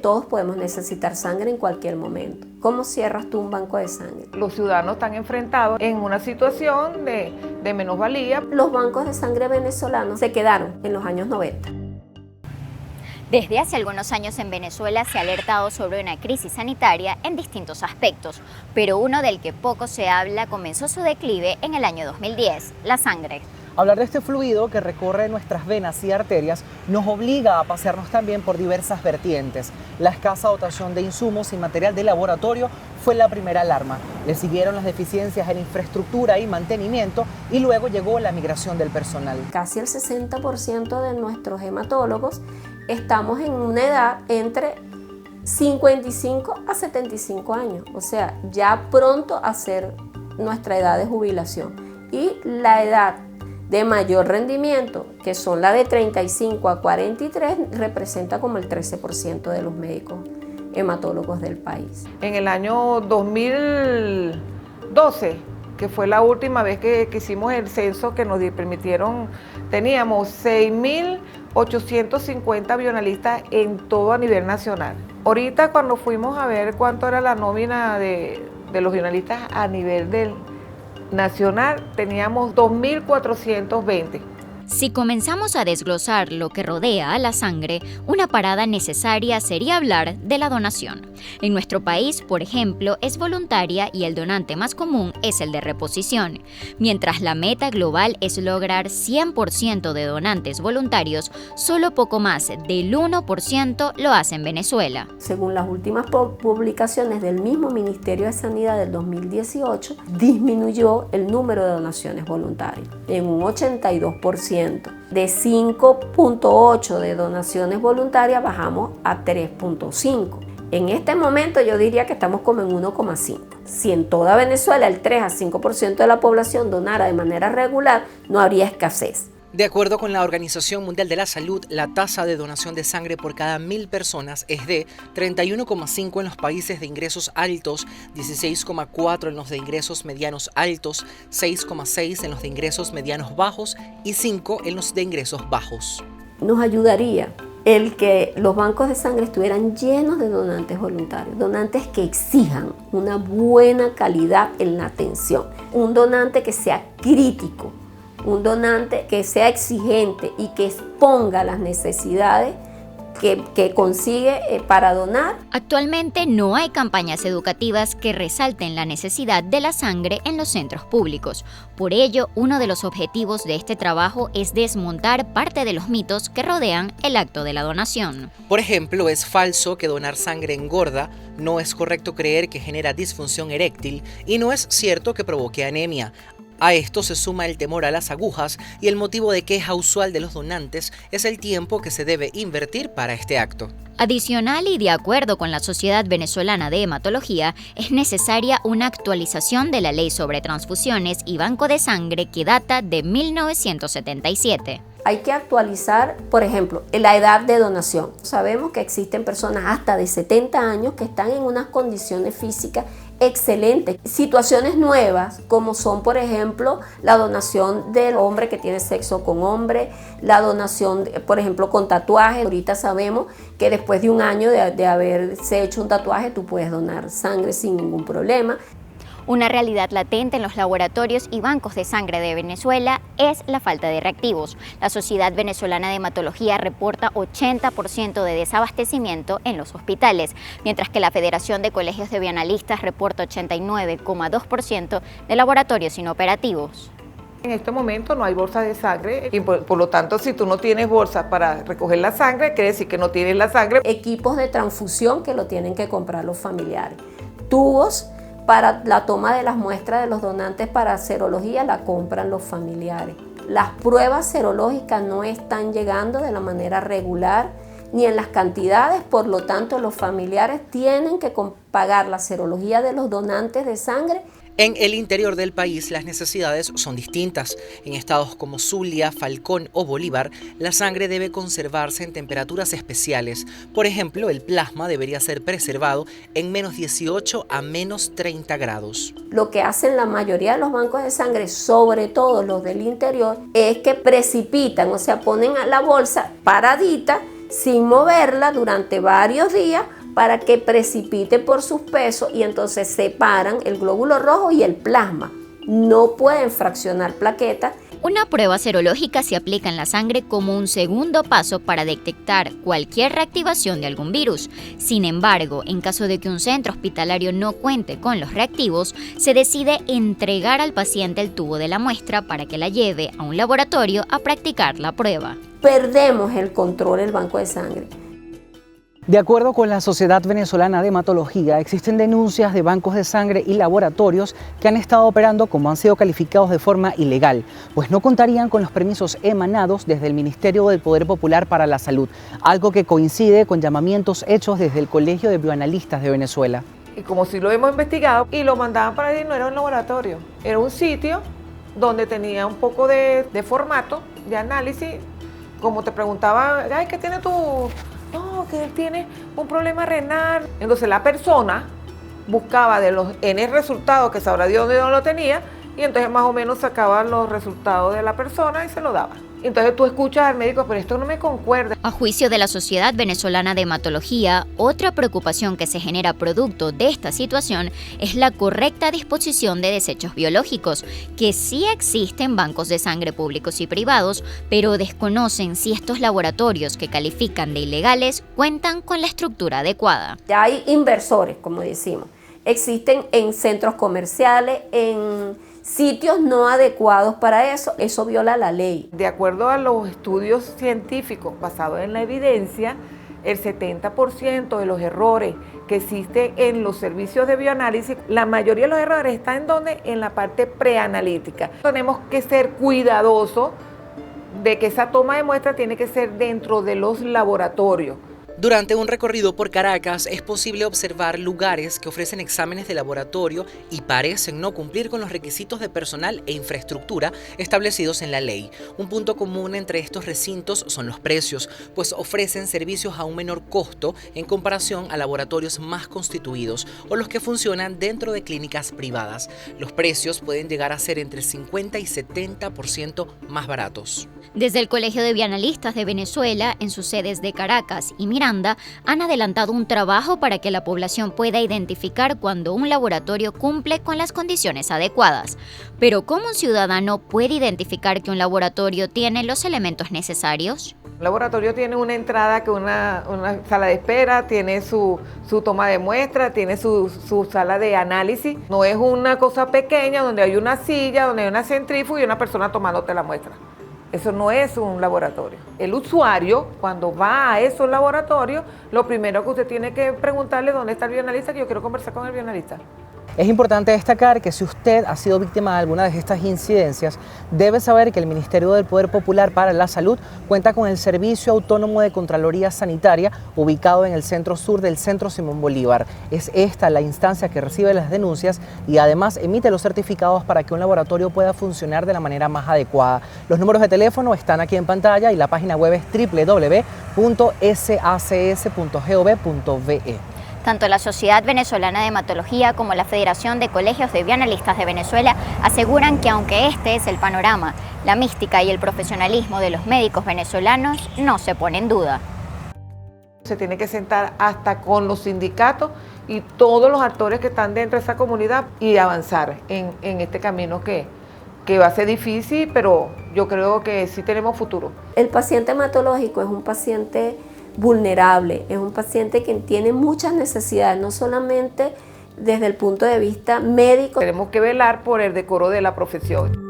todos podemos necesitar sangre en cualquier momento. ¿Cómo cierras tú un banco de sangre? Los ciudadanos están enfrentados en una situación de minusvalía. Los bancos de sangre venezolanos se quedaron en los años 90. Desde hace algunos años en Venezuela se ha alertado sobre una crisis sanitaria en distintos aspectos, pero uno del que poco se habla comenzó su declive en el año 2010, la sangre. Hablar de este fluido que recorre nuestras venas y arterias nos obliga a pasearnos también por diversas vertientes. La escasa dotación de insumos y material de laboratorio fue la primera alarma. Le siguieron las deficiencias en infraestructura y mantenimiento y luego llegó la migración del personal. Casi el 60% de nuestros hematólogos estamos en una edad entre 55 a 75 años, o sea, ya pronto a ser nuestra edad de jubilación. Y la edad de mayor rendimiento, que son la de 35 a 43, representa como el 13% de los médicos hematólogos del país. En el año 2012, que fue la última vez que hicimos el censo que nos permitieron, teníamos 6.850 bioanalistas en todo a nivel nacional. Ahorita cuando fuimos a ver cuánto era la nómina de los bioanalistas a nivel del nacional, teníamos 2.420. Si comenzamos a desglosar lo que rodea a la sangre, una parada necesaria sería hablar de la donación. En nuestro país, por ejemplo, es voluntaria y el donante más común es el de reposición. Mientras la meta global es lograr 100% de donantes voluntarios, solo poco más del 1% lo hace en Venezuela. Según las últimas publicaciones del mismo Ministerio de Sanidad del 2018, disminuyó el número de donaciones voluntarias en un 82%. De 5.8 de donaciones voluntarias bajamos a 3.5. En este momento yo diría que estamos como en 1,5. Si en toda Venezuela el 3 a 5% de la población donara de manera regular, no habría escasez. De acuerdo con la Organización Mundial de la Salud, la tasa de donación de sangre por cada 1.000 personas es de 31,5 en los países de ingresos altos, 16,4 en los de ingresos medianos altos, 6,6 en los de ingresos medianos bajos y 5 en los de ingresos bajos. Nos ayudaría el que los bancos de sangre estuvieran llenos de donantes voluntarios, donantes que exijan una buena calidad en la atención, un donante que sea crítico, un donante que sea exigente y que exponga las necesidades que consigue para donar. Actualmente no hay campañas educativas que resalten la necesidad de la sangre en los centros públicos. Por ello, uno de los objetivos de este trabajo es desmontar parte de los mitos que rodean el acto de la donación. Por ejemplo, es falso que donar sangre engorda, no es correcto creer que genera disfunción eréctil y no es cierto que provoque anemia. A esto se suma el temor a las agujas y el motivo de queja usual de los donantes es el tiempo que se debe invertir para este acto. Adicional y de acuerdo con la Sociedad Venezolana de Hematología, es necesaria una actualización de la Ley sobre Transfusiones y Banco de Sangre que data de 1977. Hay que actualizar, por ejemplo, la edad de donación. Sabemos que existen personas hasta de 70 años que están en unas condiciones físicas excelentes. Situaciones nuevas como son, por ejemplo, la donación del hombre que tiene sexo con hombre, la donación, por ejemplo, con tatuajes. Ahorita sabemos que después de un año de haberse hecho un tatuaje, tú puedes donar sangre sin ningún problema. Una realidad latente en los laboratorios y bancos de sangre de Venezuela es la falta de reactivos. La Sociedad Venezolana de Hematología reporta 80% de desabastecimiento en los hospitales, mientras que la Federación de Colegios de Bioanalistas reporta 89,2% de laboratorios inoperativos. En este momento no hay bolsas de sangre y por lo tanto si tú no tienes bolsas para recoger la sangre, quiere decir que no tienes la sangre. Equipos de transfusión que lo tienen que comprar los familiares. Tubos para la toma de las muestras de los donantes para serología la compran los familiares. Las pruebas serológicas no están llegando de la manera regular ni en las cantidades, por lo tanto los familiares tienen que pagar la serología de los donantes de sangre. En el interior del país las necesidades son distintas. En estados como Zulia, Falcón o Bolívar, la sangre debe conservarse en temperaturas especiales. Por ejemplo, el plasma debería ser preservado en menos 18 a menos 30 grados. Lo que hacen la mayoría de los bancos de sangre, sobre todo los del interior, es que precipitan, o sea, ponen a la bolsa paradita, sin moverla durante varios días para que precipite por sus pesos y entonces separan el glóbulo rojo y el plasma. No pueden fraccionar plaquetas. Una prueba serológica se aplica en la sangre como un segundo paso para detectar cualquier reactivación de algún virus. Sin embargo, en caso de que un centro hospitalario no cuente con los reactivos, se decide entregar al paciente el tubo de la muestra para que la lleve a un laboratorio a practicar la prueba. Perdemos el control del banco de sangre. De acuerdo con la Sociedad Venezolana de Hematología, existen denuncias de bancos de sangre y laboratorios que han estado operando como han sido calificados de forma ilegal, pues no contarían con los permisos emanados desde el Ministerio del Poder Popular para la Salud, algo que coincide con llamamientos hechos desde el Colegio de Bioanalistas de Venezuela. Y como si lo hemos investigado y lo mandaban para allí, no era un laboratorio, era un sitio donde tenía un poco de formato, de análisis, como te preguntaba, ay, ¿qué tiene tu...? No, que él tiene un problema renal. Entonces la persona buscaba de los N resultados, que sabrá Dios dónde no lo tenía, y entonces más o menos sacaba los resultados de la persona y se lo daba. Entonces tú escuchas al médico, pero esto no me concuerda. A juicio de la Sociedad Venezolana de Hematología, otra preocupación que se genera producto de esta situación es la correcta disposición de desechos biológicos, que sí existen bancos de sangre públicos y privados, pero desconocen si estos laboratorios que califican de ilegales cuentan con la estructura adecuada. Ya hay inversores, como decimos. Existen en centros comerciales, en sitios no adecuados para eso. Eso viola la ley. De acuerdo a los estudios científicos basados en la evidencia, el 70% de los errores que existen en los servicios de bioanálisis, la mayoría de los errores están en la parte preanalítica. Tenemos que ser cuidadosos de que esa toma de muestra tiene que ser dentro de los laboratorios. Durante un recorrido por Caracas es posible observar lugares que ofrecen exámenes de laboratorio y parecen no cumplir con los requisitos de personal e infraestructura establecidos en la ley. Un punto común entre estos recintos son los precios, pues ofrecen servicios a un menor costo en comparación a laboratorios más constituidos o los que funcionan dentro de clínicas privadas. Los precios pueden llegar a ser entre 50 y 70% más baratos. Desde el Colegio de Bioanalistas de Venezuela, en sus sedes de Caracas y Miranda, han adelantado un trabajo para que la población pueda identificar cuando un laboratorio cumple con las condiciones adecuadas. Pero ¿cómo un ciudadano puede identificar que un laboratorio tiene los elementos necesarios? El laboratorio tiene una entrada, que una sala de espera, tiene su toma de muestra, tiene su sala de análisis. No es una cosa pequeña donde hay una silla, donde hay una centrífuga y una persona tomándote la muestra. Eso no es un laboratorio. El usuario, cuando va a esos laboratorios, lo primero que usted tiene que preguntarle dónde está el bioanalista, que yo quiero conversar con el bioanalista. Es importante destacar que si usted ha sido víctima de alguna de estas incidencias, debe saber que el Ministerio del Poder Popular para la Salud cuenta con el Servicio Autónomo de Contraloría Sanitaria, ubicado en el centro sur del Centro Simón Bolívar. Es esta la instancia que recibe las denuncias y además emite los certificados para que un laboratorio pueda funcionar de la manera más adecuada. Los números de teléfono están aquí en pantalla y la página web es www.sacs.gov.be. Tanto la Sociedad Venezolana de Hematología como la Federación de Colegios de Bioanalistas de Venezuela aseguran que aunque este es el panorama, la mística y el profesionalismo de los médicos venezolanos no se pone en duda. Se tiene que sentar hasta con los sindicatos y todos los actores que están dentro de esa comunidad y avanzar en este camino que va a ser difícil, pero yo creo que sí tenemos futuro. El paciente hematológico es un paciente vulnerable, es un paciente que tiene muchas necesidades, no solamente desde el punto de vista médico. Tenemos que velar por el decoro de la profesión.